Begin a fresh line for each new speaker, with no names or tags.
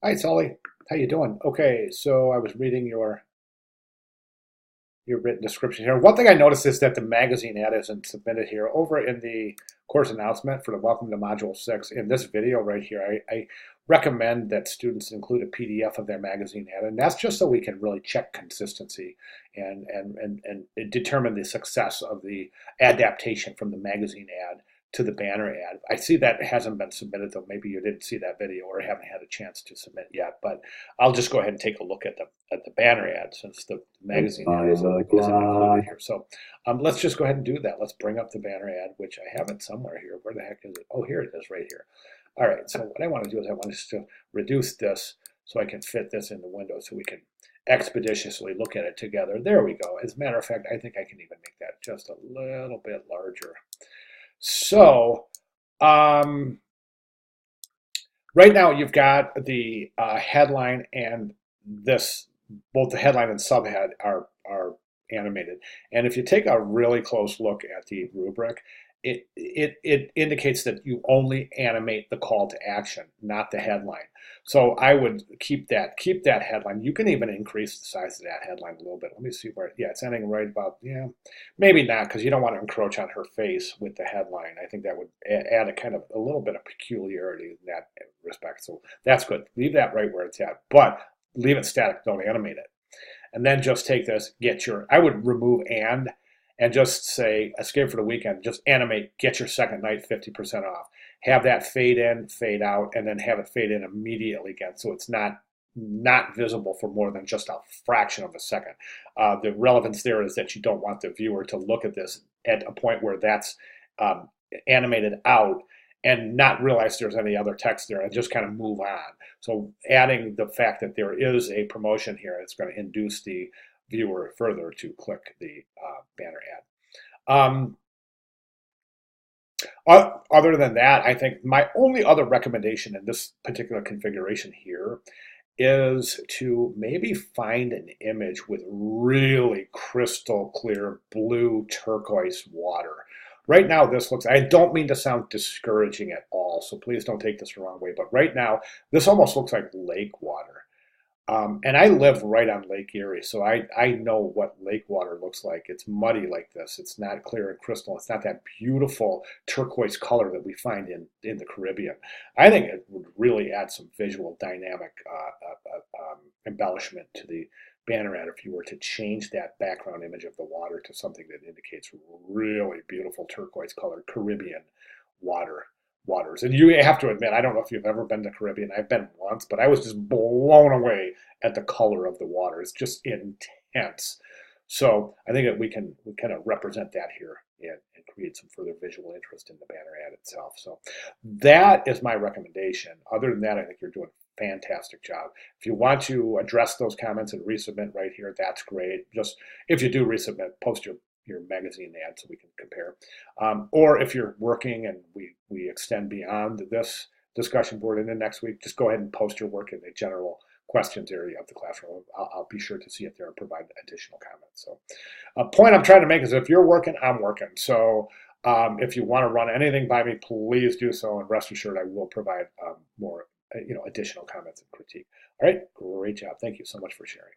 Hi, Sully. How you doing? Okay, so I was reading your written description here. One thing I noticed is that the magazine ad isn't submitted here. Over in the course announcement for the Welcome to Module 6, in this video right here, I recommend that students include a PDF of their magazine ad, and that's just so we can really check consistency and determine the success of the adaptation from the magazine ad to the banner ad. I see that hasn't been submitted, though. Maybe you didn't see that video or haven't had a chance to submit yet, but I'll just go ahead and take a look at the banner ad since the magazine ad isn't included here. So let's just go ahead and do that. Let's bring up the banner ad, which I have it somewhere here. Where the heck is it? Oh, here it is right here. All right, so what I want to do is I want us to reduce this so I can fit this in the window so we can expeditiously look at it together. There we go. As a matter of fact, I think I can even make that just a little bit larger. So um, right now you've got the headline and this, both the headline and subhead are animated. And if you take a really close look at the rubric, it indicates that you only animate the call to action, not the headline. So I would keep that headline. You can even increase the size of that headline a little bit. Let me see where, yeah, it's ending right about, yeah, maybe not, because you don't want to encroach on her face with the headline. I think that would add a kind of a little bit of peculiarity in that respect. So that's good. Leave that right where it's at, but leave it static. Don't animate it. And then just take this, I would remove and just say escape for the weekend, just animate, get your second night 50% off. Have that fade in, fade out, and then have it fade in immediately again. So it's not visible for more than just a fraction of a second. The relevance there is that you don't want the viewer to look at this at a point where that's animated out and not realize there's any other text there and just kind of move on. So adding the fact that there is a promotion here, it's going to induce the viewer further to click the banner ad. Other than that, I think my only other recommendation in this particular configuration here is to maybe find an image with really crystal clear blue turquoise water. Right now, this looks, I don't mean to sound discouraging at all, so please don't take this the wrong way, but right now, this almost looks like lake water. And I live right on Lake Erie, so I know what lake water looks like. It's muddy like this. It's not clear and crystal. It's not that beautiful turquoise color that we find in the Caribbean. I think it would really add some visual dynamic embellishment to the banner ad if you were to change that background image of the water to something that indicates really beautiful turquoise colored Caribbean water waters. And you have to admit, I don't know if you've ever been to Caribbean. I've been once, but I was just blown away at the color of the water. It's just intense. So I think that we kind of represent that here and create some further visual interest in the banner ad itself. So that is my recommendation. Other than that, I think you're doing a fantastic job. If you want to address those comments and resubmit right here, that's great. Just if you do resubmit, post your magazine ad so we can compare. Or if you're working and we extend beyond this discussion board into next week, just go ahead and post your work in the general questions area of the classroom. I'll be sure to see it there and provide additional comments. So a point I'm trying to make is if you're working, I'm working. So if you want to run anything by me, please do so. And rest assured, I will provide more additional comments and critique. All right, great job. Thank you so much for sharing.